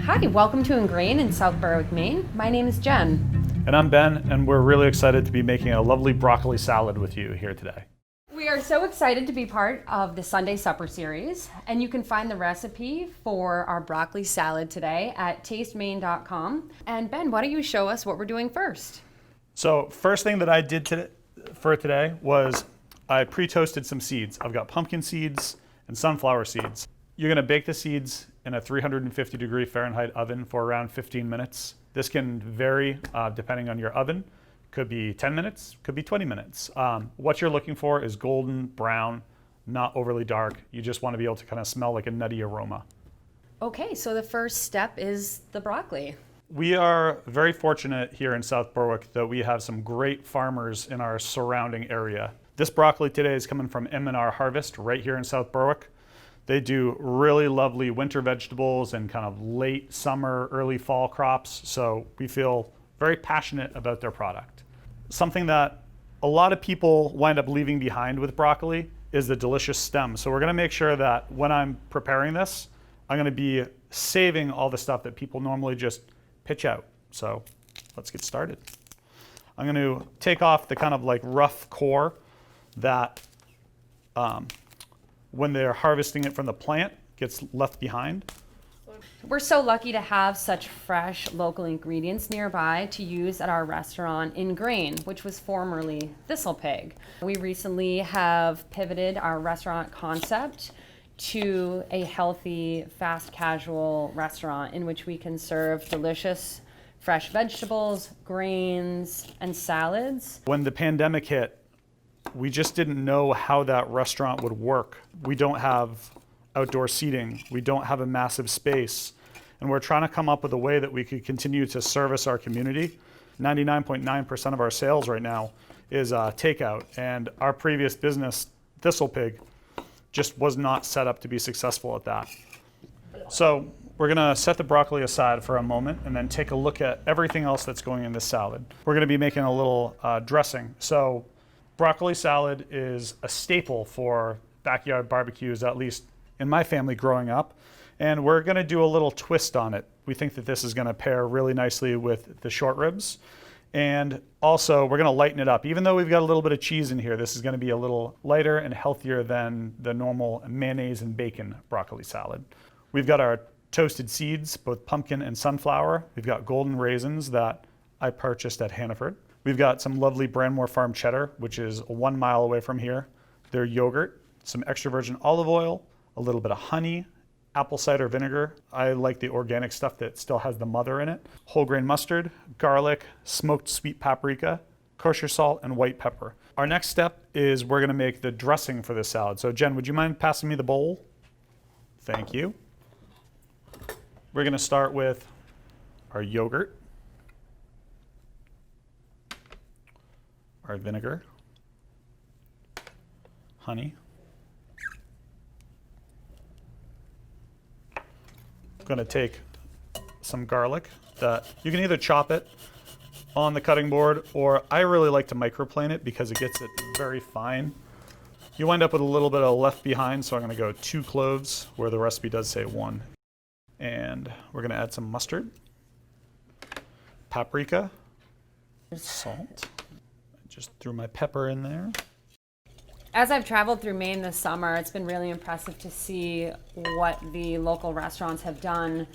Hi, welcome to Engrain in South Berwick, Maine. My name is Jen. And I'm Ben, and we're really excited to be making a lovely broccoli salad with you here today. We are so excited to be part of the Sunday Supper series, and you can find the recipe for our broccoli salad today at tastemaine.com. And Ben, why don't you show us what we're doing first? So first thing that I did for today was I pre-toasted some seeds. I've got pumpkin seeds and sunflower seeds. You're gonna bake the seeds in a 350 degree Fahrenheit oven for around 15 minutes. This can vary depending on your oven. Could be 10 minutes, could be 20 minutes. What you're looking for is golden brown, not overly dark. You just want to be able to kind of smell like a nutty aroma. Okay, so the first step is the broccoli. We are very fortunate here in South Berwick that we have some great farmers in our surrounding area. This broccoli today is coming from M&R Harvest right here in South Berwick. They do really lovely winter vegetables and kind of late summer, early fall crops. So we feel very passionate about their product. Something that a lot of people wind up leaving behind with broccoli is the delicious stem. So we're gonna make sure that when I'm preparing this, I'm gonna be saving all the stuff that people normally just pitch out. So let's get started. I'm gonna take off the kind of like rough core that when they're harvesting it from the plant gets left behind. We're so lucky to have such fresh local ingredients nearby to use at our restaurant Engrain, which was formerly Thistle Pig. We recently have pivoted our restaurant concept to a healthy, fast casual restaurant in which we can serve delicious fresh vegetables, grains, and salads. When the pandemic hit, we just didn't know how that restaurant would work. We don't have outdoor seating. We don't have a massive space. And we're trying to come up with a way that we could continue to service our community. 99.9% of our sales right now is takeout. And our previous business, Thistle Pig, just was not set up to be successful at that. So we're gonna set the broccoli aside for a moment and then take a look at everything else that's going in this salad. We're gonna be making a little dressing. So broccoli salad is a staple for backyard barbecues, at least in my family growing up. And we're gonna do a little twist on it. We think that this is gonna pair really nicely with the short ribs. And also we're gonna lighten it up. Even though we've got a little bit of cheese in here, this is gonna be a little lighter and healthier than the normal mayonnaise and bacon broccoli salad. We've got our toasted seeds, both pumpkin and sunflower. We've got golden raisins that I purchased at Hannaford. We've got some lovely Brandmore Farm cheddar, which is 1 mile away from here. Their yogurt, some extra virgin olive oil, a little bit of honey, apple cider vinegar. I like the organic stuff that still has the mother in it. Whole grain mustard, garlic, smoked sweet paprika, kosher salt, and white pepper. Our next step is we're gonna make the dressing for this salad. So Jen, would you mind passing me the bowl? Thank you. We're gonna start with our yogurt, our vinegar, honey, I'm gonna take some garlic that you can either chop it on the cutting board, or I really like to microplane it because it gets it very fine. You wind up with a little bit of left behind, so I'm gonna go 2 cloves where the recipe does say 1. And we're gonna add some mustard, paprika, salt. Just threw my pepper in there. As I've traveled through Maine this summer, it's been really impressive to see what the local restaurants have done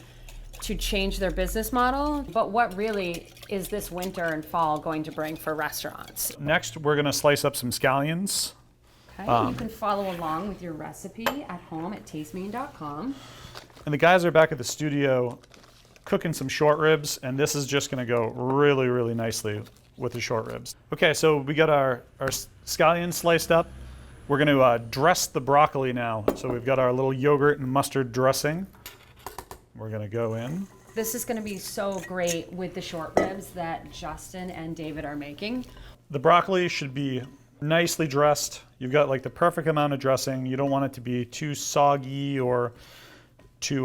to change their business model. But what really is this winter and fall going to bring for restaurants? Next, we're gonna slice up some scallions. Okay, you can follow along with your recipe at home at tastemaine.com. And the guys are back at the studio cooking some short ribs, and this is just gonna go really, really nicely with the short ribs. Okay, so we got our scallions sliced up. We're gonna dress the broccoli now. So we've got our little yogurt and mustard dressing. We're gonna go in. This is gonna be so great with the short ribs that Justin and David are making. The broccoli should be nicely dressed. You've got like the perfect amount of dressing. You don't want it to be too soggy or too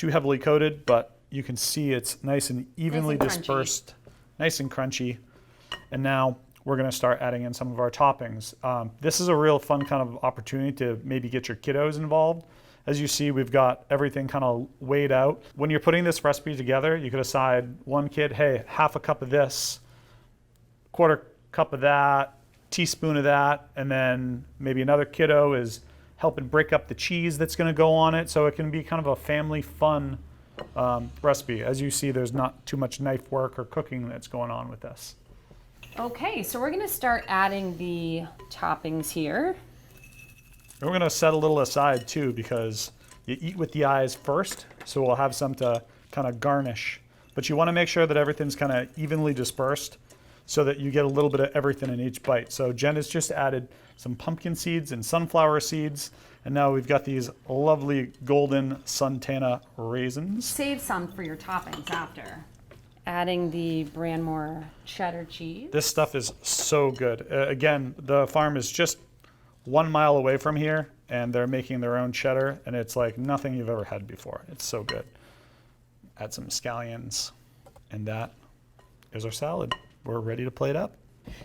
heavily coated, but you can see it's nice and evenly dispersed, nice and crunchy. And now we're gonna start adding in some of our toppings. This is a real fun kind of opportunity to maybe get your kiddos involved As you see, we've got everything kind of weighed out. When you're putting this recipe together, you could decide one kid, hey, half a cup of this, quarter cup of that, teaspoon of that, and then maybe another kiddo is helping break up the cheese that's going to go on it. So it can be kind of a family fun recipe. As you see, there's not too much knife work or cooking that's going on with this. Okay, so we're gonna start adding the toppings here. And we're going to set a little aside too, because you eat with the eyes first, so we'll have some to kind of garnish. But you want to make sure that everything's kind of evenly dispersed so that you get a little bit of everything in each bite. So Jen has just added some pumpkin seeds and sunflower seeds, and now we've got these lovely golden Suntana raisins. Save some for your toppings after. Adding the Branmore cheddar cheese. This stuff is so good. Again, the farm is just 1 mile away from here, and they're making their own cheddar, and it's like nothing you've ever had before. It's so good. Add some scallions, and that is our salad. We're ready to plate up.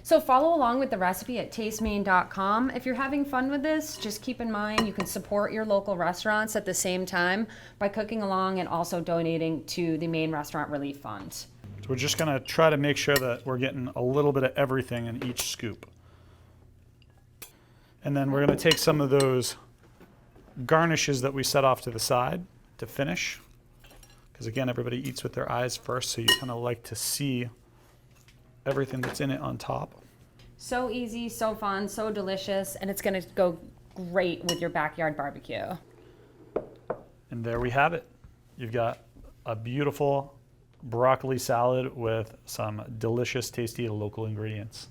So follow along with the recipe at tastemaine.com. If you're having fun with this, just keep in mind you can support your local restaurants at the same time by cooking along and also donating to the Maine Restaurant Relief Fund. So we're just gonna try to make sure that we're getting a little bit of everything in each scoop. And then we're gonna take some of those garnishes that we set off to the side to finish. Because again, everybody eats with their eyes first, so you kind of like to see everything that's in it on top. So easy, so fun, so delicious, and it's gonna go great with your backyard barbecue. And there we have it. You've got a beautiful broccoli salad with some delicious, tasty local ingredients.